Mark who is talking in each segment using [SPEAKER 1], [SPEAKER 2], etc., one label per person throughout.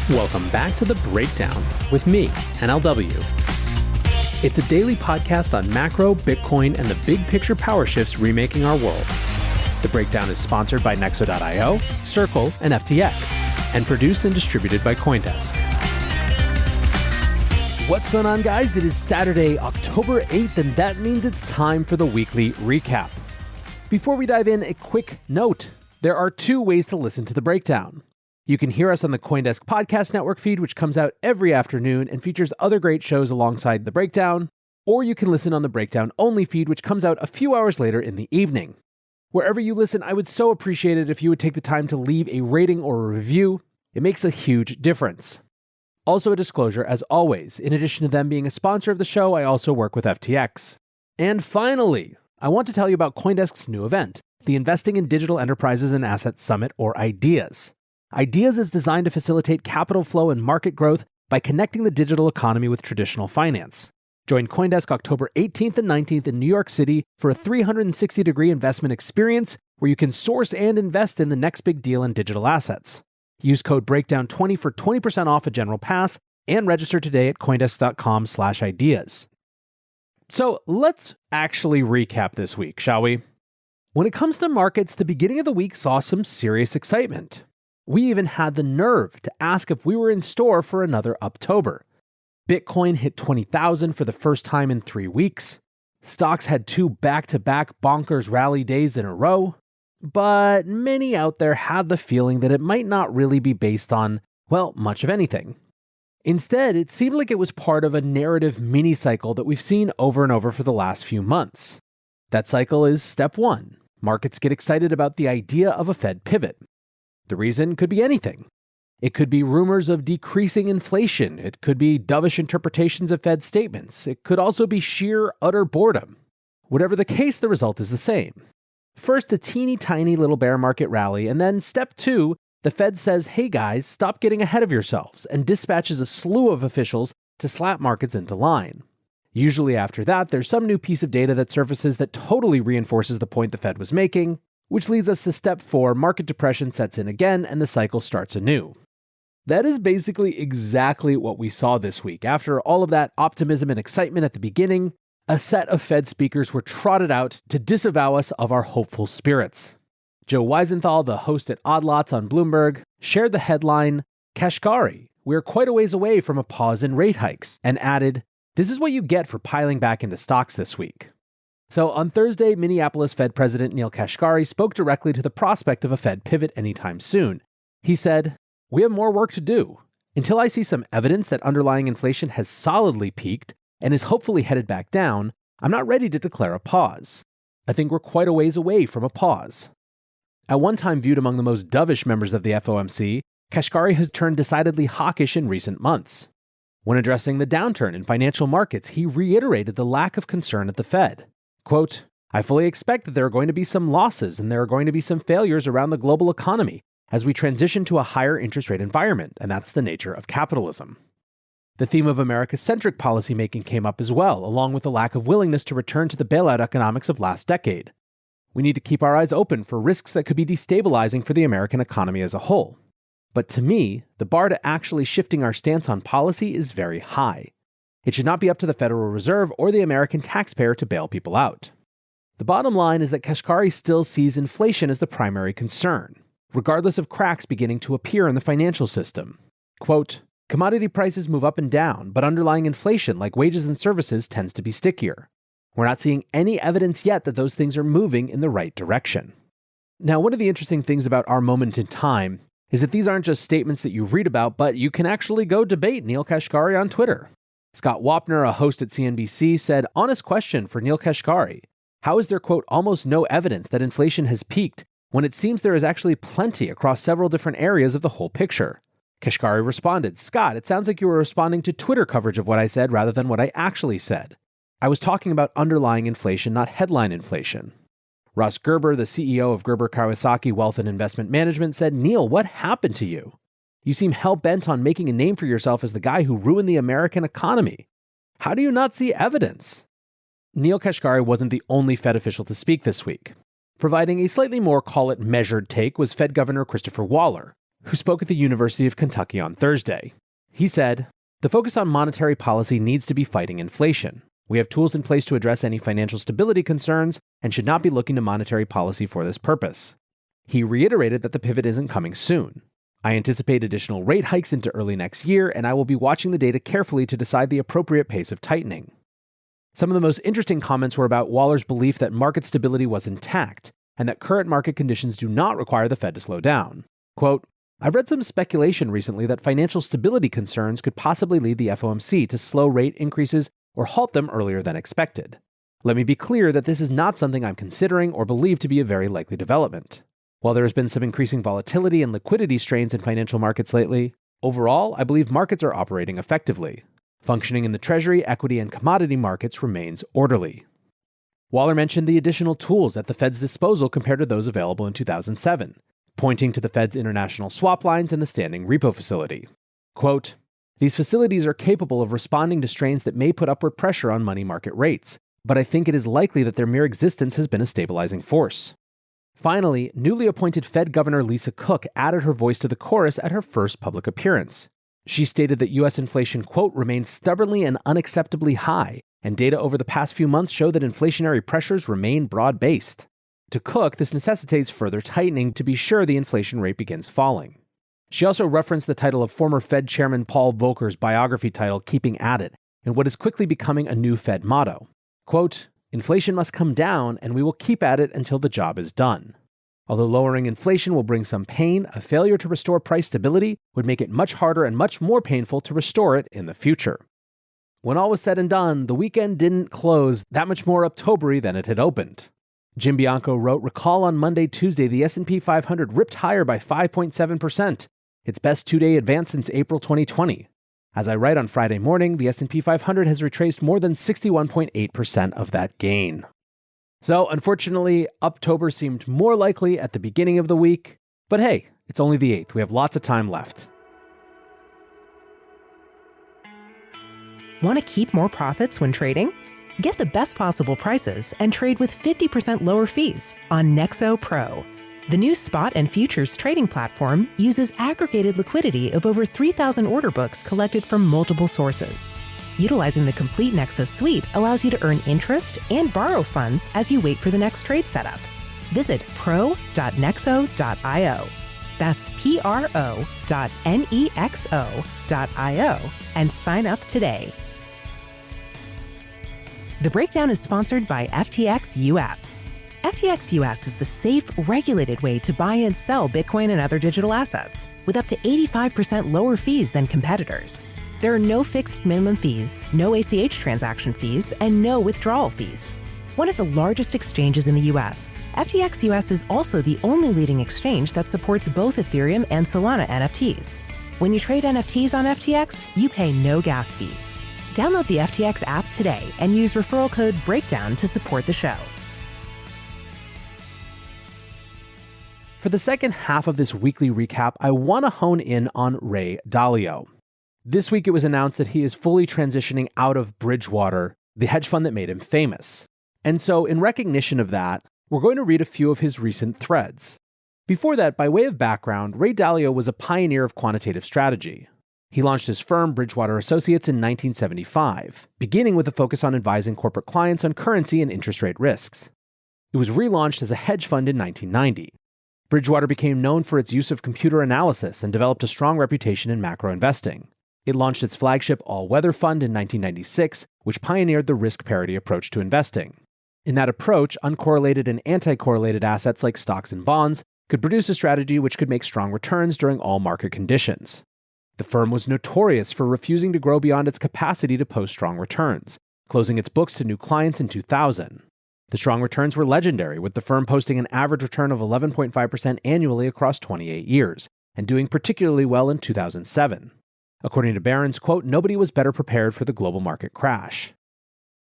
[SPEAKER 1] Welcome back to The Breakdown with me, NLW. It's a daily podcast on macro, Bitcoin, and the big picture power shifts remaking our world. The Breakdown is sponsored by Nexo.io, Circle, and FTX, and produced and distributed by CoinDesk. What's going on, guys? It is Saturday, October 8th, and that means it's time for the weekly recap. Before we dive in, a quick note. There are two ways to listen to The Breakdown. You can hear us on the CoinDesk Podcast Network feed, which comes out every afternoon and features other great shows alongside The Breakdown, or you can listen on the Breakdown Only feed, which comes out a few hours later in the evening. Wherever you listen, I would so appreciate it if you would take the time to leave a rating or a review. It makes a huge difference. Also a disclosure, as always, in addition to them being a sponsor of the show, I also work with FTX. And finally, I want to tell you about CoinDesk's new event, the Investing in Digital Enterprises and Assets Summit, or IDEAS. IDEAS is designed to facilitate capital flow and market growth by connecting the digital economy with traditional finance. Join CoinDesk October 18th and 19th in New York City for a 360-degree investment experience where you can source and invest in the next big deal in digital assets. Use code BREAKDOWN20 for 20% off a general pass and register today at coindesk.com/ideas. So let's actually recap this week, shall we? When it comes to markets, the beginning of the week saw some serious excitement. We even had the nerve to ask if we were in store for another Uptober. Bitcoin hit 20,000 for the first time in 3 weeks. Stocks had 2 back-to-back bonkers rally days in a row. But many out there had the feeling that it might not really be based on, well, much of anything. Instead, it seemed like it was part of a narrative mini-cycle that we've seen over and over for the last few months. That cycle is step 1. Markets get excited about the idea of a Fed pivot. The reason could be anything. It could be rumors of decreasing inflation. It could be dovish interpretations of Fed statements. It could also be sheer, utter boredom. Whatever the case, the result is the same. First, a teeny tiny little bear market rally, and then step 2, the Fed says, hey guys, stop getting ahead of yourselves, and dispatches a slew of officials to slap markets into line. Usually after that, there's some new piece of data that surfaces that totally reinforces the point the Fed was making, which leads us to step 4, market depression sets in again and the cycle starts anew. That is basically exactly what we saw this week. After all of that optimism and excitement at the beginning, a set of Fed speakers were trotted out to disavow us of our hopeful spirits. Joe Weisenthal, the host at Odd Lots on Bloomberg, shared the headline, Kashkari, we're quite a ways away from a pause in rate hikes, and added, this is what you get for piling back into stocks this week. So on Thursday, Minneapolis Fed President Neel Kashkari spoke directly to the prospect of a Fed pivot anytime soon. He said, we have more work to do. Until I see some evidence that underlying inflation has solidly peaked and is hopefully headed back down, I'm not ready to declare a pause. I think we're quite a ways away from a pause. At one time viewed among the most dovish members of the FOMC, Kashkari has turned decidedly hawkish in recent months. When addressing the downturn in financial markets, he reiterated the lack of concern at the Fed. Quote, I fully expect that there are going to be some losses and there are going to be some failures around the global economy as we transition to a higher interest rate environment, and that's the nature of capitalism. The theme of America-centric policymaking came up as well, along with the lack of willingness to return to the bailout economics of last decade. We need to keep our eyes open for risks that could be destabilizing for the American economy as a whole. But to me, the bar to actually shifting our stance on policy is very high. It should not be up to the Federal Reserve or the American taxpayer to bail people out. The bottom line is that Kashkari still sees inflation as the primary concern, regardless of cracks beginning to appear in the financial system. Quote, commodity prices move up and down, but underlying inflation, like wages and services, tends to be stickier. We're not seeing any evidence yet that those things are moving in the right direction. Now, one of the interesting things about our moment in time is that these aren't just statements that you read about, but you can actually go debate Neel Kashkari on Twitter. Scott Wapner, a host at CNBC, said, honest question for Neel Kashkari. How is there, quote, almost no evidence that inflation has peaked when it seems there is actually plenty across several different areas of the whole picture? Kashkari responded, Scott, it sounds like you were responding to Twitter coverage of what I said rather than what I actually said. I was talking about underlying inflation, not headline inflation. Ross Gerber, the CEO of Gerber Kawasaki Wealth and Investment Management, said, Neel, what happened to you? You seem hell-bent on making a name for yourself as the guy who ruined the American economy. How do you not see evidence? Neel Kashkari wasn't the only Fed official to speak this week. Providing a slightly more, call it measured take was Fed Governor Christopher Waller. who spoke at the University of Kentucky on Thursday. He said, "The focus on monetary policy needs to be fighting inflation. We have tools in place to address any financial stability concerns and should not be looking to monetary policy for this purpose." He reiterated that the pivot isn't coming soon. "I anticipate additional rate hikes into early next year, and I will be watching the data carefully to decide the appropriate pace of tightening." Some of the most interesting comments were about Waller's belief that market stability was intact and that current market conditions do not require the Fed to slow down. Quote, "I've read some speculation recently that financial stability concerns could possibly lead the FOMC to slow rate increases or halt them earlier than expected. Let me be clear that this is not something I'm considering or believe to be a very likely development. While there has been some increasing volatility and liquidity strains in financial markets lately, overall, I believe markets are operating effectively. Functioning in the Treasury, equity, and commodity markets remains orderly." Waller mentioned the additional tools at the Fed's disposal compared to those available in 2007, pointing to the Fed's international swap lines and the standing repo facility. Quote, "These facilities are capable of responding to strains that may put upward pressure on money market rates, but I think it is likely that their mere existence has been a stabilizing force." Finally, newly appointed Fed Governor Lisa Cook added her voice to the chorus at her first public appearance. She stated that U.S. inflation, quote, "remains stubbornly and unacceptably high, and data over the past few months show that inflationary pressures remain broad-based." To Cook, this necessitates further tightening to be sure the inflation rate begins falling. She also referenced the title of former Fed Chairman Paul Volcker's biography title, Keeping At It, and what is quickly becoming a new Fed motto. Quote, "Inflation must come down, and we will keep at it until the job is done. Although lowering inflation will bring some pain, a failure to restore price stability would make it much harder and much more painful to restore it in the future." When all was said and done, the weekend didn't close that much more October-y than it had opened. Jim Bianco wrote, "Recall on Monday, Tuesday, the S&P 500 ripped higher by 5.7%, its best two-day advance since April 2020. As I write on Friday morning, the S&P 500 has retraced more than 61.8% of that gain." So, unfortunately, October seemed more likely at the beginning of the week. But hey, it's only the 8th. We have lots of time left.
[SPEAKER 2] Want to keep more profits when trading? Get the best possible prices and trade with 50% lower fees on Nexo Pro. The new spot and futures trading platform uses aggregated liquidity of over 3,000 order books collected from multiple sources. Utilizing the complete Nexo suite allows you to earn interest and borrow funds as you wait for the next trade setup. Visit pro.nexo.io. That's pro.nexo.io and sign up today. The breakdown is sponsored by FTX US. FTX US is the safe, regulated way to buy and sell Bitcoin and other digital assets, with up to 85% lower fees than competitors. There are no fixed minimum fees, no ACH transaction fees, and no withdrawal fees. One of the largest exchanges in the US, FTX US is also the only leading exchange that supports both Ethereum and Solana NFTs. When you trade NFTs on FTX, you pay no gas fees. Download the FTX app today and use referral code BREAKDOWN to support the show.
[SPEAKER 1] For the second half of this weekly recap, I want to hone in on Ray Dalio. This week it was announced that he is fully transitioning out of Bridgewater, the hedge fund that made him famous. And so in recognition of that, we're going to read a few of his recent threads. Before that, by way of background, Ray Dalio was a pioneer of quantitative strategy. He launched his firm, Bridgewater Associates, in 1975, beginning with a focus on advising corporate clients on currency and interest rate risks. It was relaunched as a hedge fund in 1990. Bridgewater became known for its use of computer analysis and developed a strong reputation in macro investing. It launched its flagship all-weather fund in 1996, which pioneered the risk parity approach to investing. In that approach, uncorrelated and anti-correlated assets like stocks and bonds could produce a strategy which could make strong returns during all market conditions. The firm was notorious for refusing to grow beyond its capacity to post strong returns, closing its books to new clients in 2000. The strong returns were legendary, with the firm posting an average return of 11.5% annually across 28 years, and doing particularly well in 2007. According to Barron's, quote, "Nobody was better prepared for the global market crash."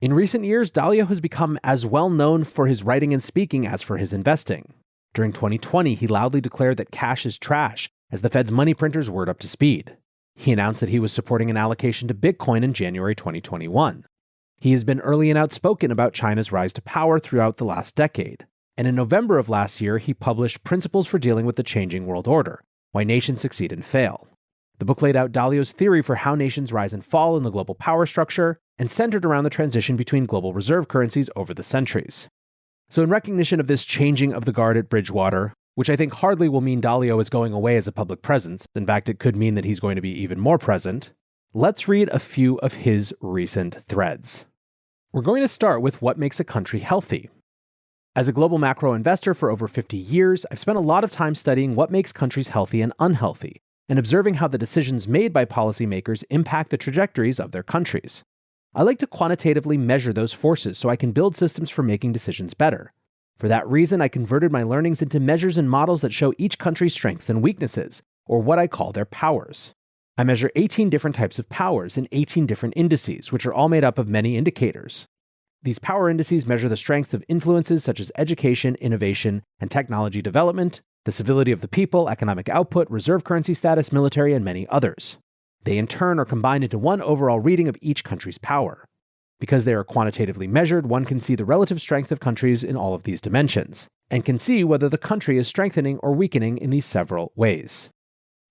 [SPEAKER 1] In recent years, Dalio has become as well known for his writing and speaking as for his investing. During 2020, he loudly declared that cash is trash as the Fed's money printers weren't up to speed. He announced that he was supporting an allocation to Bitcoin in January 2021. He has been early and outspoken about China's rise to power throughout the last decade. And in November of last year, he published Principles for Dealing with the Changing World Order, Why Nations Succeed and Fail. The book laid out Dalio's theory for how nations rise and fall in the global power structure and centered around the transition between global reserve currencies over the centuries. So in recognition of this changing of the guard at Bridgewater, which I think hardly will mean Dalio is going away as a public presence, in fact it could mean that he's going to be even more present, let's read a few of his recent threads. We're going to start with what makes a country healthy. As a global macro investor for over 50 years, I've spent a lot of time studying what makes countries healthy and unhealthy, and observing how the decisions made by policymakers impact the trajectories of their countries. I like to quantitatively measure those forces so I can build systems for making decisions better. For that reason, I converted my learnings into measures and models that show each country's strengths and weaknesses, or what I call their powers. I measure 18 different types of powers in 18 different indices, which are all made up of many indicators. These power indices measure the strengths of influences such as education, innovation, and technology development, the civility of the people, economic output, reserve currency status, military, and many others. They in turn are combined into one overall reading of each country's power. Because they are quantitatively measured, one can see the relative strength of countries in all of these dimensions, and can see whether the country is strengthening or weakening in these several ways.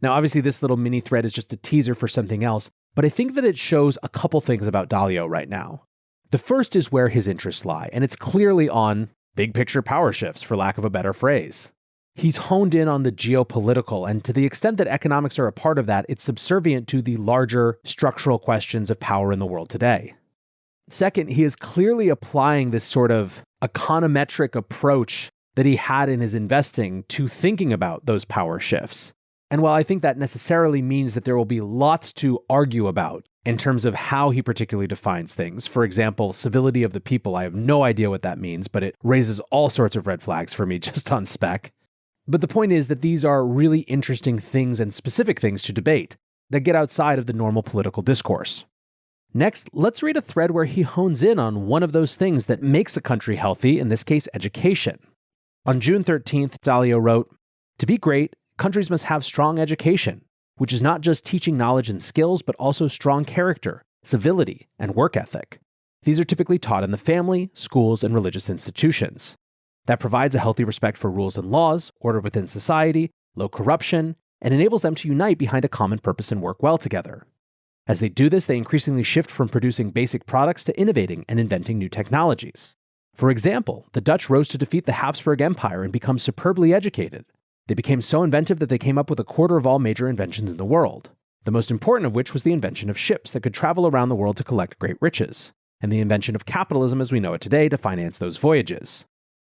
[SPEAKER 1] Now, obviously, this little mini thread is just a teaser for something else, but I think that it shows a couple things about Dalio right now. The first is where his interests lie, and it's clearly on big picture power shifts, for lack of a better phrase. He's honed in on the geopolitical, and to the extent that economics are a part of that, it's subservient to the larger structural questions of power in the world today. Second, he is clearly applying this sort of econometric approach that he had in his investing to thinking about those power shifts. And while I think that necessarily means that there will be lots to argue about in terms of how he particularly defines things, for example, civility of the people, I have no idea what that means, but it raises all sorts of red flags for me just on spec. But the point is that these are really interesting things and specific things to debate that get outside of the normal political discourse. Next, let's read a thread where he hones in on one of those things that makes a country healthy, in this case, education. On June 13th, Dalio wrote, "To be great, countries must have strong education, which is not just teaching knowledge and skills, but also strong character, civility, and work ethic. These are typically taught in the family, schools, and religious institutions. That provides a healthy respect for rules and laws, order within society, low corruption, and enables them to unite behind a common purpose and work well together. As they do this, they increasingly shift from producing basic products to innovating and inventing new technologies. For example, the Dutch rose to defeat the Habsburg Empire and become superbly educated. They became so inventive that they came up with a quarter of all major inventions in the world, the most important of which was the invention of ships that could travel around the world to collect great riches, and the invention of capitalism as we know it today to finance those voyages.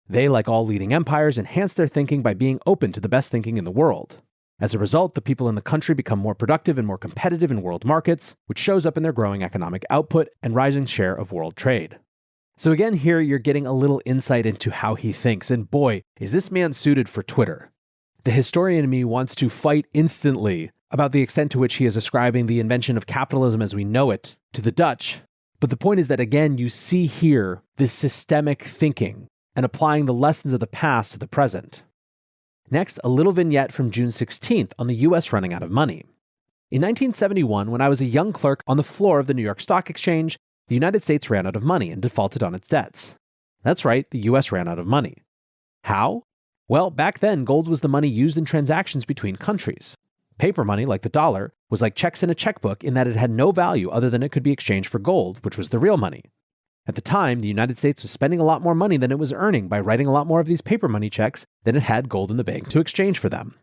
[SPEAKER 1] They, like all leading empires, enhanced their thinking by being open to the best thinking in the world. As a result, the people in the country become more productive and more competitive in world markets, which shows up in their growing economic output and rising share of world trade." So again, here you're getting a little insight into how he thinks, and boy, is this man suited for Twitter. The historian in me wants to fight instantly about the extent to which he is ascribing the invention of capitalism as we know it to the Dutch. But the point is that, again, you see here this systemic thinking and applying the lessons of the past to the present. Next, a little vignette from June 16th on the US running out of money. In 1971, when I was a young clerk on the floor of the New York Stock Exchange, the United States ran out of money and defaulted on its debts. That's right, the US ran out of money. How? Well, back then, gold was the money used in transactions between countries. Paper money, like the dollar, was like checks in a checkbook in that it had no value other than it could be exchanged for gold, which was the real money. At the time, the United States was spending a lot more money than it was earning by writing a lot more of these paper money checks than it had gold in the bank to exchange for them.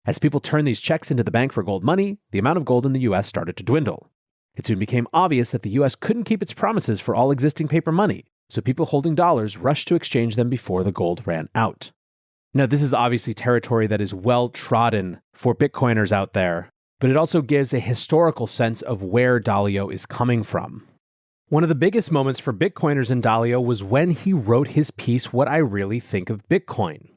[SPEAKER 1] As people turned these checks into the bank for gold money, the amount of gold in the US started to dwindle. It soon became obvious that the US couldn't keep its promises for all existing paper money, so people holding dollars rushed to exchange them before the gold ran out. Now, this is obviously territory that is well trodden for Bitcoiners out there, but it also gives a historical sense of where Dalio is coming from. One of the biggest moments for Bitcoiners in Dalio was when he wrote his piece, What I Really Think of Bitcoin.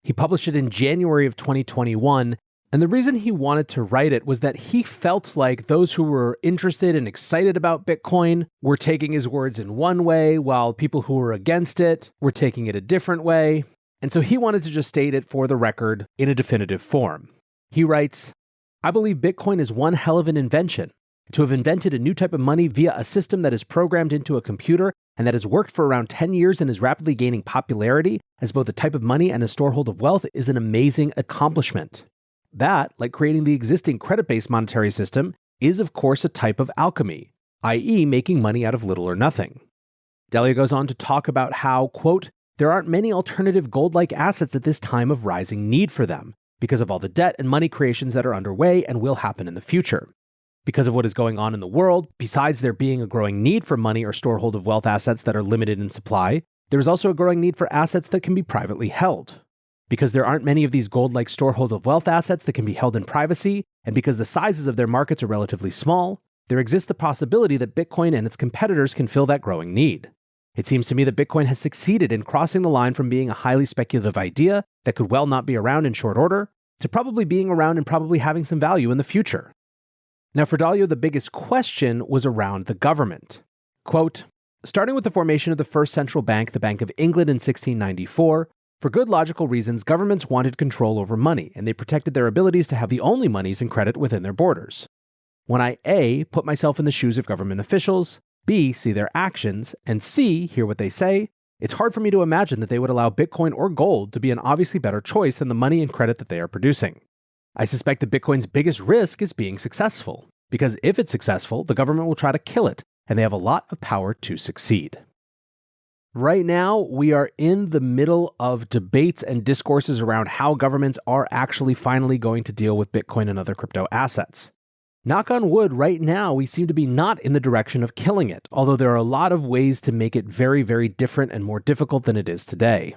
[SPEAKER 1] He published it in January of 2021, and the reason he wanted to write it was that he felt like those who were interested and excited about Bitcoin were taking his words in one way, while people who were against it were taking it a different way. And so he wanted to just state it for the record in a definitive form. He writes, "I believe Bitcoin is one hell of an invention. To have invented a new type of money via a system that is programmed into a computer and that has worked for around 10 years and is rapidly gaining popularity as both a type of money and a storehold of wealth is an amazing accomplishment. that, like creating the existing credit-based monetary system, is of course a type of alchemy, i.e. making money out of little or nothing. Dalio goes on to talk about how, quote, there aren't many alternative gold-like assets at this time of rising need for them, because of all the debt and money creations that are underway and will happen in the future. Because of what is going on in the world, besides there being a growing need for money or storehold of wealth assets that are limited in supply, there is also a growing need for assets that can be privately held. Because there aren't many of these gold-like storehold of wealth assets that can be held in privacy, and because the sizes of their markets are relatively small, there exists the possibility that Bitcoin and its competitors can fill that growing need. It seems to me that Bitcoin has succeeded in crossing the line from being a highly speculative idea that could well not be around in short order, to probably being around and probably having some value in the future. Now, for Dalio, the biggest question was around the government. Quote, starting with the formation of the first central bank, the Bank of England in 1694, for good logical reasons, governments wanted control over money, and they protected their abilities to have the only monies and credit within their borders. When I A, put myself in the shoes of government officials, B, see their actions, and C, hear what they say, it's hard for me to imagine that they would allow Bitcoin or gold to be an obviously better choice than the money and credit that they are producing. I suspect that Bitcoin's biggest risk is being successful, because if it's successful, the government will try to kill it, and they have a lot of power to succeed. Right now, we are in the middle of debates and discourses around how governments are actually finally going to deal with Bitcoin and other crypto assets. Knock on wood, right now, we seem to be not in the direction of killing it, although there are a lot of ways to make it very, very different and more difficult than it is today.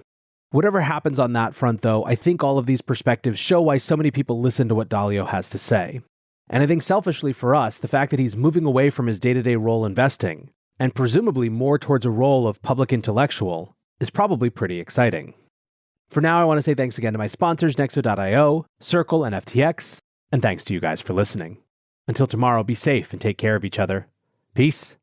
[SPEAKER 1] Whatever happens on that front, though, I think all of these perspectives show why so many people listen to what Dalio has to say. And I think selfishly for us, the fact that he's moving away from his day-to-day role investing, and presumably more towards a role of public intellectual, is probably pretty exciting. For now, I want to say thanks again to my sponsors, Nexo.io, Circle, and FTX, and thanks to you guys for listening. Until tomorrow, be safe and take care of each other. Peace